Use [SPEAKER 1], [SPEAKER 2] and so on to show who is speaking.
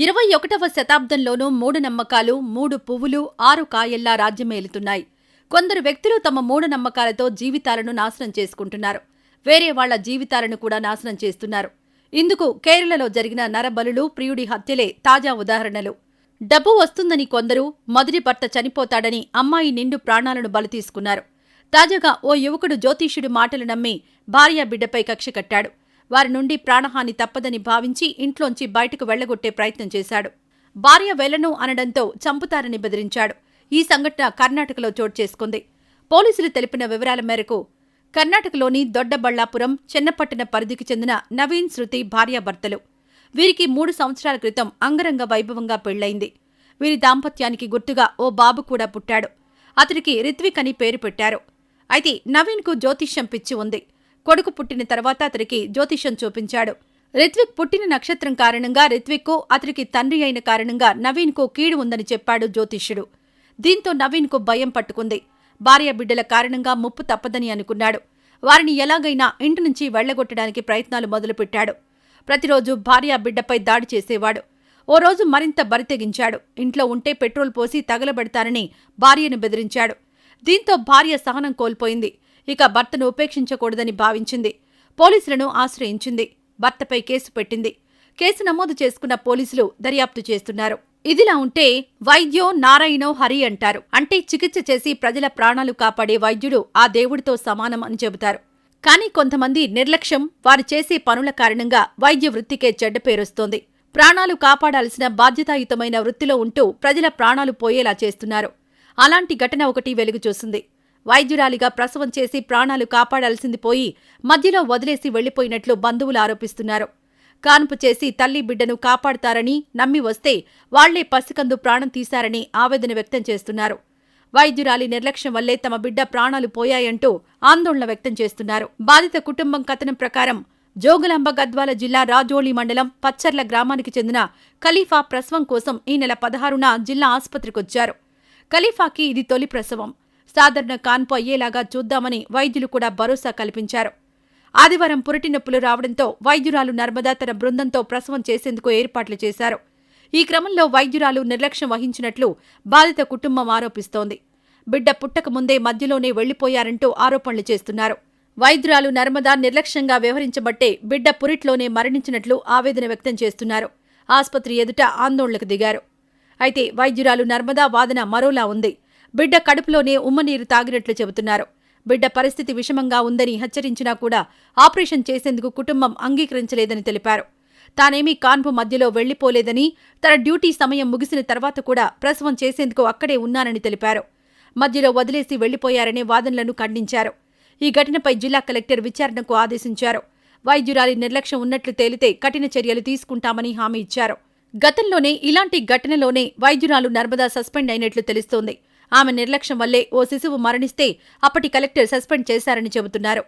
[SPEAKER 1] 21వ శతాబ్దంలోనూ మూఢనమ్మకాలు 3 పువ్వులు 6 కాయల్లా రాజ్యమేలుతున్నాయి. కొందరు వ్యక్తులు తమ మూఢనమ్మకాలతో జీవితాలను నాశనం చేసుకుంటున్నారు. వేరే వాళ్ల జీవితాలను కూడా నాశనం చేస్తున్నారు. ఇందుకు కేరళలో జరిగిన నరబలులు, ప్రియుడి హత్యలే తాజా ఉదాహరణలు. డబ్బు వస్తుందని కొందరు, మొదటి భర్త చనిపోతాడని అమ్మాయి నిండు ప్రాణాలను బలి తీసుకున్నారు. తాజాగా ఓ యువకుడు జ్యోతిష్యుడి మాటలు నమ్మి భార్య బిడ్డపై కక్ష కట్టాడు. వారి నుండి ప్రాణహాని తప్పదని భావించి ఇంట్లోంచి బయటకు వెళ్లగొట్టే ప్రయత్నం చేశాడు. భార్య వెళ్లను అనడంతో చంపుతారని బెదిరించాడు. ఈ సంఘటన కర్ణాటకలో చోటు చేసుకుంది. పోలీసులు తెలిపిన వివరాల మేరకు కర్ణాటకలోని దొడ్డబళ్లాపురం, చెన్నపట్టణ పరిధికి చెందిన నవీన్, శృతి భార్యాభర్తలు. వీరికి 3 సంవత్సరాల క్రితం అంగరంగ వైభవంగా పెళ్లైంది. వీరి దాంపత్యానికి గుర్తుగా ఓ బాబు కూడా పుట్టాడు. అతడికి రిత్విక్ అని పేరు పెట్టారు. అయితే నవీన్కు జ్యోతిష్యం పిచ్చి ఉంది. కొడుకు పుట్టిన తర్వాత అతడికి జ్యోతిష్యం చూపించాడు. రిత్విక్ పుట్టిన నక్షత్రం కారణంగా రిత్విక్కు, అతడికి తండ్రి అయిన కారణంగా నవీన్కు కీడు ఉందని చెప్పాడు జ్యోతిష్యుడు. దీంతో నవీన్కు భయం పట్టుకుంది. భార్య బిడ్డల కారణంగా ముప్పు తప్పదని అనుకున్నాడు. వారిని ఎలాగైనా ఇంటి నుంచి వెళ్లగొట్టడానికి ప్రయత్నాలు మొదలుపెట్టాడు. ప్రతిరోజు భార్య బిడ్డపై దాడి చేసేవాడు. ఓ రోజు మరింత బరితెగించాడు. ఇంట్లో ఉంటే పెట్రోల్ పోసి తగలబెడతానని భార్యను బెదిరించాడు. దీంతో భార్య సహనం కోల్పోయింది. ఇక భర్తను ఉపేక్షించకూడదని భావించింది. పోలీసులను ఆశ్రయించింది. భర్తపై కేసు పెట్టింది. కేసు నమోదు చేసుకున్న పోలీసులు దర్యాప్తు చేస్తున్నారు. ఇదిలా ఉంటే వైద్యో నారాయణో హరి అంటారు. అంటే చికిత్స చేసి ప్రజల ప్రాణాలు కాపాడే వైద్యుడు ఆ దేవుడితో సమానం అని చెబుతారు. కానీ కొంతమంది నిర్లక్ష్యం, వారు చేసే పనుల కారణంగా వైద్య వృత్తికే చెడ్డ పేరొస్తోంది. ప్రాణాలు కాపాడాల్సిన బాధ్యతాయుతమైన వృత్తిలో ఉంటూ ప్రజల ప్రాణాలు పోయేలా చేస్తున్నారు. అలాంటి ఘటన ఒకటి వెలుగు చూసింది. వైద్యురాలిగా ప్రసవం చేసి ప్రాణాలు కాపాడాల్సింది పోయి మధ్యలో వదిలేసి వెళ్లిపోయినట్లు బంధువులు ఆరోపిస్తున్నారు. కాన్పు చేసి తల్లి బిడ్డను కాపాడతారని నమ్మి వస్తే వాళ్లే పసికందు ప్రాణం తీశారని ఆవేదన వ్యక్తం చేస్తున్నారు. వైద్యురాలి నిర్లక్ష్యం వల్లే తమ బిడ్డ ప్రాణాలు పోయాయంటూ ఆందోళన వ్యక్తం చేస్తున్నారు. బాధిత కుటుంబం కథనం ప్రకారం జోగులాంబ గద్వాల జిల్లా రాజోళి మండలం పచ్చర్ల గ్రామానికి చెందిన ఖలీఫా ప్రసవం కోసం ఈ నెల 16న జిల్లా ఆసుపత్రికొచ్చారు. ఖలీఫాకి ఇది తొలి ప్రసవం. సాధారణ కాన్పు అయ్యేలాగా చూద్దామని వైద్యులు కూడా భరోసా కల్పించారు. ఆదివారం పురిటి నొప్పులు రావడంతో వైద్యురాలు నర్మదా తన బృందంతో ప్రసవం చేసేందుకు ఏర్పాట్లు చేశారు. ఈ క్రమంలో వైద్యురాలు నిర్లక్ష్యం వహించినట్లు బాధిత కుటుంబం ఆరోపిస్తోంది. బిడ్డ పుట్టక ముందే మధ్యలోనే వెళ్లిపోయారంటూ ఆరోపణలు చేస్తున్నారు. వైద్యురాలు నర్మదా నిర్లక్ష్యంగా వ్యవహరించబట్టే బిడ్డ పురిట్లోనే మరణించినట్లు ఆవేదన వ్యక్తం చేస్తున్నారు. ఆస్పత్రి ఎదుట ఆందోళనకు దిగారు. అయితే వైద్యురాలు నర్మదా వాదన మరోలా ఉంది. బిడ్డ కడుపులోనే ఉమ్మనీరు తాగినట్లు చెబుతున్నారు. బిడ్డ పరిస్థితి విషమంగా ఉందని హెచ్చరించినా కూడా ఆపరేషన్ చేసేందుకు కుటుంబం అంగీకరించలేదని తెలిపారు. తానేమీ కాన్పు మధ్యలో వెళ్లిపోలేదని, తన డ్యూటీ సమయం ముగిసిన తర్వాత కూడా ప్రసవం చేసేందుకు అక్కడే ఉన్నానని తెలిపారు. మధ్యలో వదిలేసి వెళ్లిపోయారనే వాదనలను ఖండించారు. ఈ ఘటనపై జిల్లా కలెక్టర్ విచారణకు ఆదేశించారు. వైద్యురాలి నిర్లక్ష్యం ఉన్నట్లు తేలితే కఠిన చర్యలు తీసుకుంటామని హామీ ఇచ్చారు. గతంలోనే ఇలాంటి ఘటనలోనే వైద్యురాలు నర్మదా సస్పెండ్ అయినట్లు తెలుస్తోంది. ఆమె నిర్లక్ష్యం వల్లే ఓ శిశువు మరణిస్తే అప్పటి కలెక్టర్ సస్పెండ్ చేశారని చెబుతున్నారు.